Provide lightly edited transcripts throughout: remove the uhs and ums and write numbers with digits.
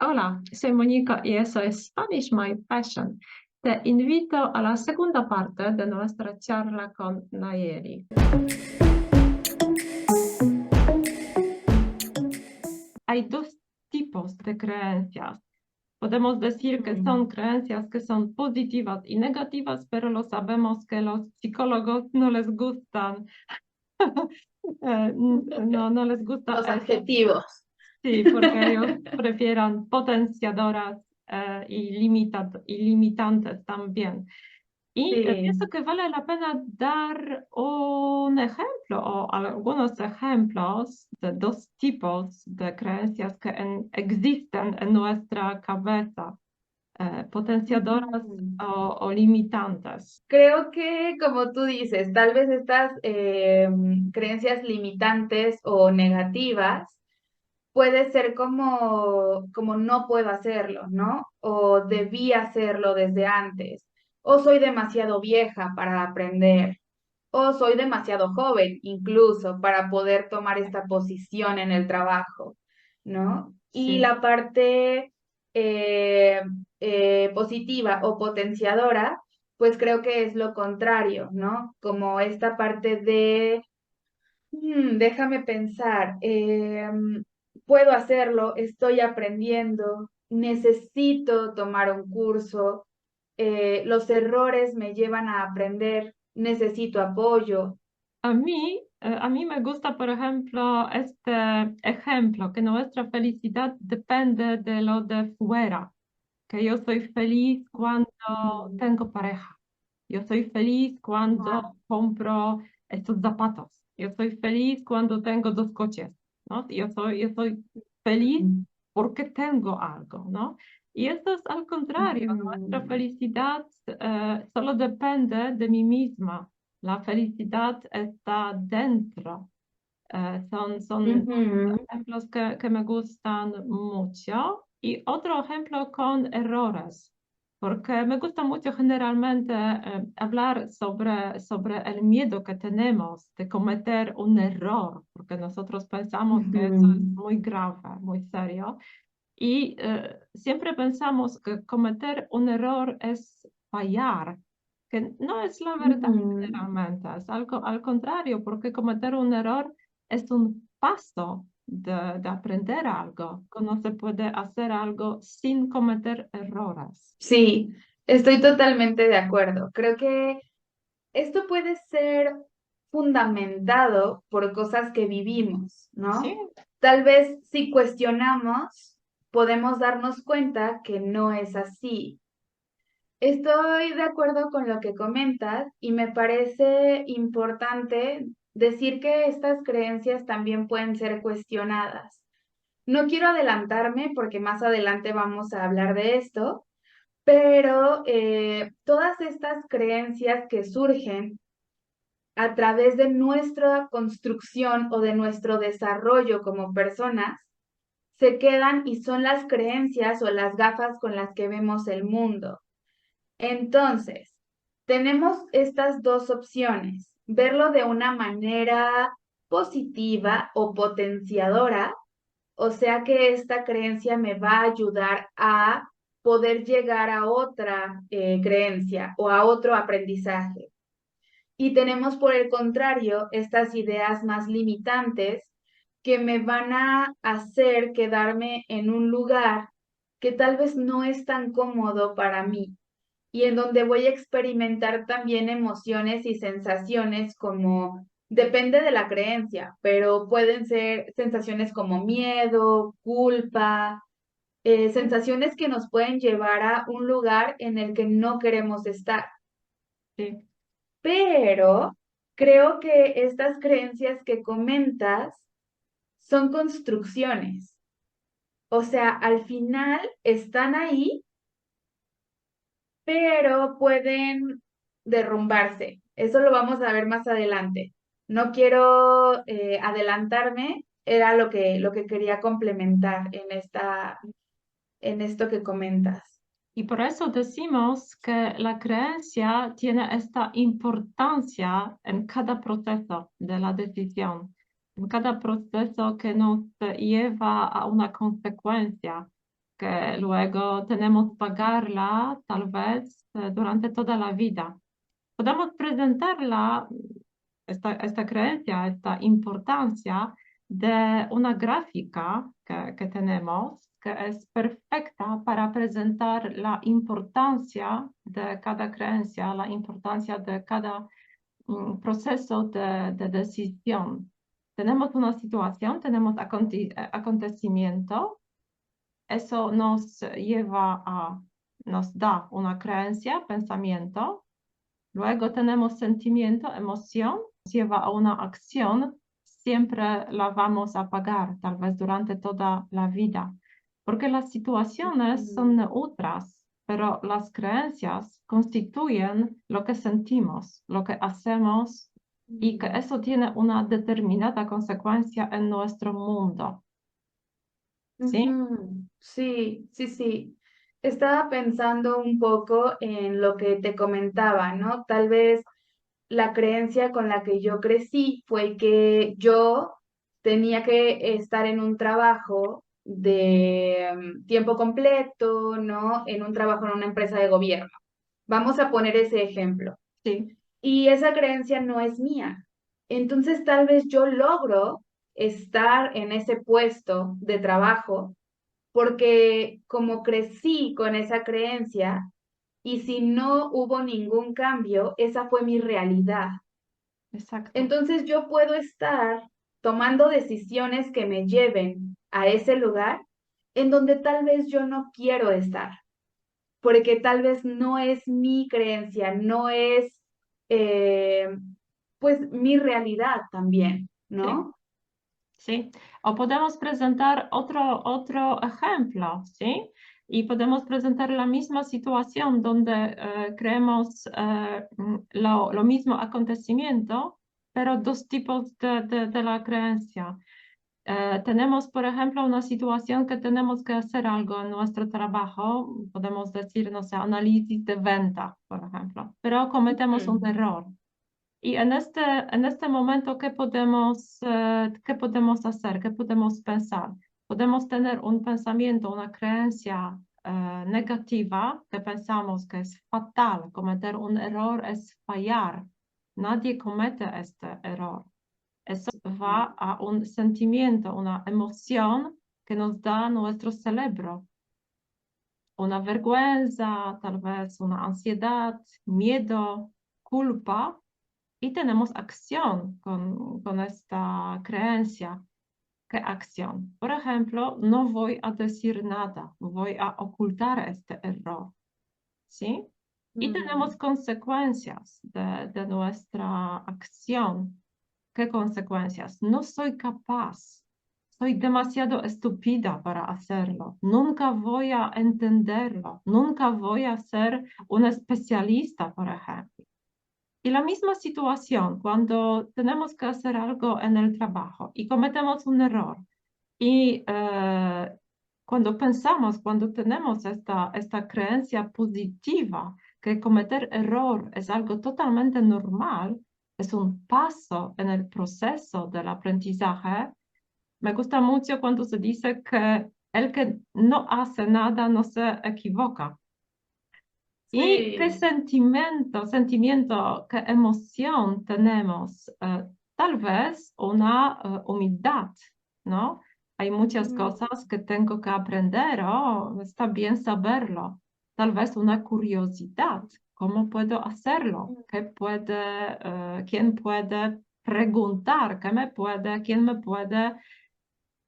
Hola, soy Mónica y eso es Spanish My Passion. Te invito a la segunda parte de nuestra charla con Nayeli. Hay dos tipos de creencias. Podemos decir que son Mm. creencias que son positivas y negativas, pero lo sabemos que los psicólogos no les gustan, no les gusta Los eso. adjetivos. Sí, porque ellos prefieren potenciadoras y limitantes también. Y pienso Sí, que vale la pena dar un ejemplo o algunos ejemplos de dos tipos de creencias que existen en nuestra cabeza, potenciadoras Ujú. o limitantes. Creo que, como tú dices, tal vez estas creencias limitantes o negativas puede ser como no puedo hacerlo, ¿no? O debí hacerlo desde antes, o soy demasiado vieja para aprender, o soy demasiado joven incluso para poder tomar esta posición en el trabajo, ¿no? Y Sí. la parte eh, positiva o potenciadora, pues creo que es lo contrario, ¿no? Como esta parte de déjame pensar, puedo hacerlo, estoy aprendiendo, necesito tomar un curso, los errores me llevan a aprender, necesito apoyo. A mí me gusta, por ejemplo, este ejemplo, que nuestra felicidad depende de lo de fuera, que yo soy feliz cuando Mm. tengo pareja, yo soy feliz cuando Ah. compro estos zapatos, yo soy feliz cuando tengo dos coches, ¿no? Yo soy feliz Mm. porque tengo algo, ¿no? Y esto es al contrario, nuestra Ujú. felicidad solo depende de mí misma. La felicidad está dentro. Son Ujú. ejemplos que me gustan mucho. Y otro ejemplo con errores, porque me gusta mucho generalmente hablar sobre el miedo que tenemos de cometer un error, porque nosotros pensamos que eso es Ujú. muy grave, muy serio. Y siempre pensamos que cometer un error es fallar, que no es la verdad Ujú. generalmente, es algo al contrario, porque cometer un error es un paso de aprender algo, que no se puede hacer algo sin cometer errores. Sí, estoy totalmente de acuerdo. Creo que esto puede ser fundamentado por cosas que vivimos, Sí, ¿no? Tal vez si cuestionamos, podemos darnos cuenta que no es así. Estoy de acuerdo con lo que comentas y me parece importante decir que estas creencias también pueden ser cuestionadas. No quiero adelantarme porque más adelante vamos a hablar de esto, pero todas estas creencias que surgen a través de nuestra construcción o de nuestro desarrollo como personas, se quedan y son las creencias o las gafas con las que vemos el mundo. Entonces, tenemos estas dos opciones, verlo de una manera positiva o potenciadora, o sea que esta creencia me va a ayudar a poder llegar a otra creencia o a otro aprendizaje. Y tenemos por el contrario estas ideas más limitantes que me van a hacer quedarme en un lugar que tal vez no es tan cómodo para mí y en donde voy a experimentar también emociones y sensaciones como, depende de la creencia, pero pueden ser sensaciones como miedo, culpa, sensaciones que nos pueden llevar a un lugar en el que no queremos estar. sí. Pero creo que estas creencias que comentas son construcciones. O sea, al final están ahí, pero pueden derrumbarse. Eso lo vamos a ver más adelante. No quiero adelantarme, era lo que quería complementar en esto que comentas. Y por eso decimos que la creencia tiene esta importancia en cada proceso de la decisión, en cada proceso que nos lleva a una consecuencia. que luego tenemos que pagarla tal vez durante toda la vida. Podemos presentarla, esta creencia, esta importancia de una gráfica que tenemos, que es perfecta para presentar la importancia de cada creencia, la importancia de cada proceso de decisión. Tenemos una situación, tenemos acontecimiento, eso nos da una creencia, pensamiento. Luego tenemos sentimiento, emoción, lleva a una acción, siempre la vamos a pagar, tal vez durante toda la vida, porque las situaciones son neutras, pero las creencias constituyen lo que sentimos, lo que hacemos y que eso tiene una determinada consecuencia en nuestro mundo. ¿Sí? Sí, sí, sí. Estaba pensando un poco en lo que te comentaba, ¿no? Tal vez la creencia con la que yo crecí fue que yo tenía que estar en un trabajo de tiempo completo, ¿no? En un trabajo en una empresa de gobierno. Vamos a poner ese ejemplo. Sí, Y esa creencia no es mía. Entonces tal vez yo logro estar en ese puesto de trabajo porque como crecí con esa creencia y si no hubo ningún cambio, esa fue mi realidad. exacto. Entonces yo puedo estar tomando decisiones que me lleven a ese lugar en donde tal vez yo no quiero estar, porque tal vez no es mi creencia, no es eh, pues mi realidad también, Sí. ¿no? ¿Sí? O podemos presentar otro ejemplo, ¿sí? Y podemos presentar la misma situación donde creemos lo mismo acontecimiento, pero dos tipos de la creencia. Tenemos, por ejemplo, una situación que tenemos que hacer algo en nuestro trabajo, podemos decir, no sé, análisis de venta, por ejemplo, pero cometemos un Mm. error. Y en este momento, qué podemos hacer? ¿Qué podemos pensar? Podemos tener un pensamiento, una creencia negativa, que pensamos que es fatal. Cometer un error es fallar. Nadie comete este error. Eso va a un sentimiento, una emoción que nos da nuestro cerebro. Una vergüenza, tal vez una ansiedad, miedo, culpa y tenemos acción con esta creencia. ¿Qué acción? Por ejemplo, no voy a decir nada, voy a ocultar este error, ¿sí? Y tenemos Mm. consecuencias de nuestra acción. ¿Qué consecuencias? No soy capaz, soy demasiado estúpida para hacerlo, nunca voy a entenderlo, nunca voy a ser un especialista, por ejemplo. Y la misma situación cuando tenemos que hacer algo en el trabajo y cometemos un error. Y cuando pensamos, cuando tenemos esta creencia positiva que cometer error es algo totalmente normal, es un paso en el proceso del aprendizaje, me gusta mucho cuando se dice que el que no hace nada no se equivoca. ¿Y qué Sí. sentimiento, qué emoción tenemos? Tal vez una humildad, ¿no? Hay muchas Mm. cosas que tengo que aprender, oh, está bien saberlo. Tal vez una curiosidad, ¿cómo puedo hacerlo? ¿Quién puede preguntar? ¿Quién me puede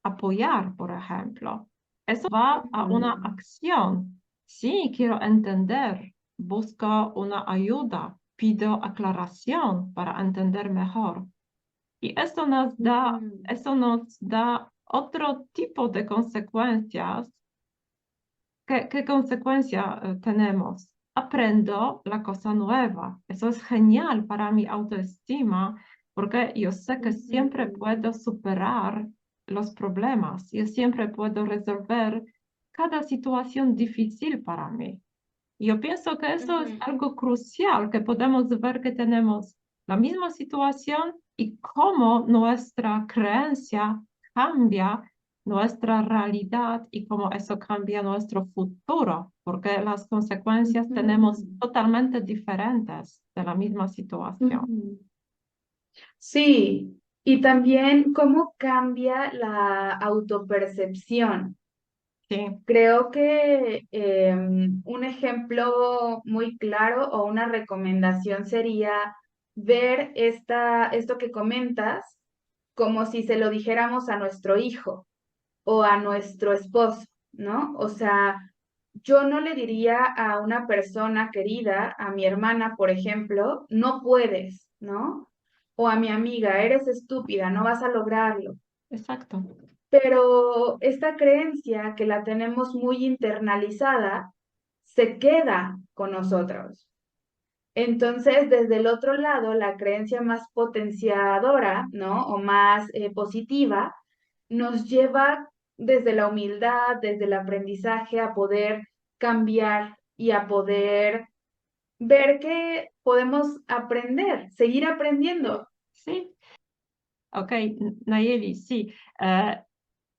apoyar, por ejemplo? Eso va a una Mm. acción. Sí, quiero entender, busco una ayuda, pido aclaración para entender mejor. Y Mm. eso nos da otro tipo de consecuencias. ¿Qué consecuencia tenemos? Aprendo la cosa nueva. Eso es genial para mi autoestima porque yo sé que siempre Ujú. puedo superar los problemas. Yo siempre puedo resolver cada situación difícil para mí. Yo pienso que eso es Ujú. algo crucial, que podemos ver que tenemos la misma situación y cómo nuestra creencia cambia nuestra realidad y cómo eso cambia nuestro futuro, porque las consecuencias tenemos Ujú, totalmente diferentes de la misma situación. ujú. Sí, y también cómo cambia la autopercepción. Sí, Creo que un ejemplo muy claro o una recomendación sería ver esto que comentas como si se lo dijéramos a nuestro hijo o a nuestro esposo, ¿no? O sea, yo no le diría a una persona querida, a mi hermana, por ejemplo, no puedes, ¿no? O a mi amiga, eres estúpida, no vas a lograrlo. exacto. Pero esta creencia que la tenemos muy internalizada se queda con nosotros. Entonces, desde el otro lado, la creencia más potenciadora, ¿no? O más positiva, nos lleva desde la humildad, desde el aprendizaje, a poder cambiar y a poder ver que podemos aprender, seguir aprendiendo. Sí, ok, Nayeli, sí. Eh,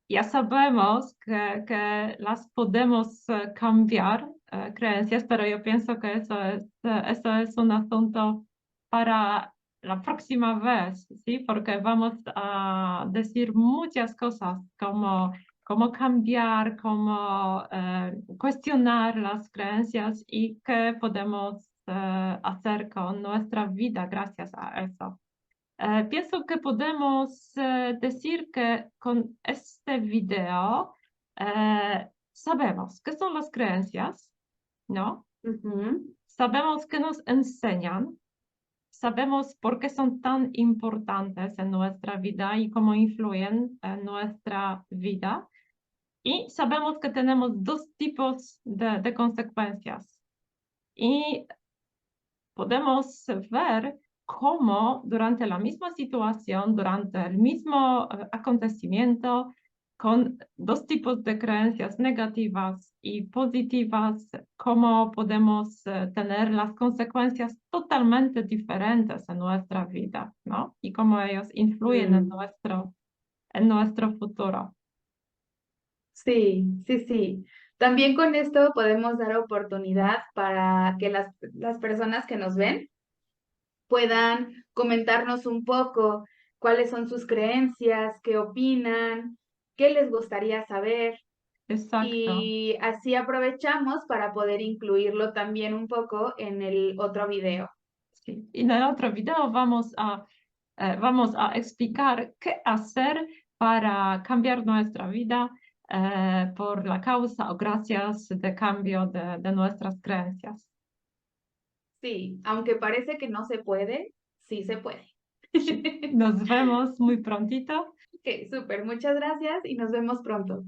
ya sabemos que las podemos cambiar, creencias, pero yo pienso que eso es un asunto para la próxima vez, ¿sí? Porque vamos a decir muchas cosas como cómo cambiar, cómo cuestionar las creencias y qué podemos hacer con nuestra vida gracias a eso. Pienso que podemos decir que con este video sabemos qué son las creencias, ¿no? Ujú. Sabemos qué nos enseñan, sabemos por qué son tan importantes en nuestra vida y cómo influyen en nuestra vida. Y sabemos que tenemos dos tipos de consecuencias. Y podemos ver cómo durante la misma situación, durante el mismo acontecimiento, con dos tipos de creencias negativas y positivas, cómo podemos tener las consecuencias totalmente diferentes en nuestra vida, ¿no? Y cómo ellos influyen Mm. en nuestro futuro. Sí, sí, sí. También con esto podemos dar oportunidad para que las personas que nos ven puedan comentarnos un poco cuáles son sus creencias, qué opinan, qué les gustaría saber. Exacto. Y así aprovechamos para poder incluirlo también un poco en el otro video. Sí. Y en el otro video vamos a explicar qué hacer para cambiar nuestra vida por la causa o gracias de cambio de nuestras creencias. Sí, aunque parece que no se puede, sí se puede. Sí. Nos vemos muy prontito. Ok, súper, muchas gracias y nos vemos pronto.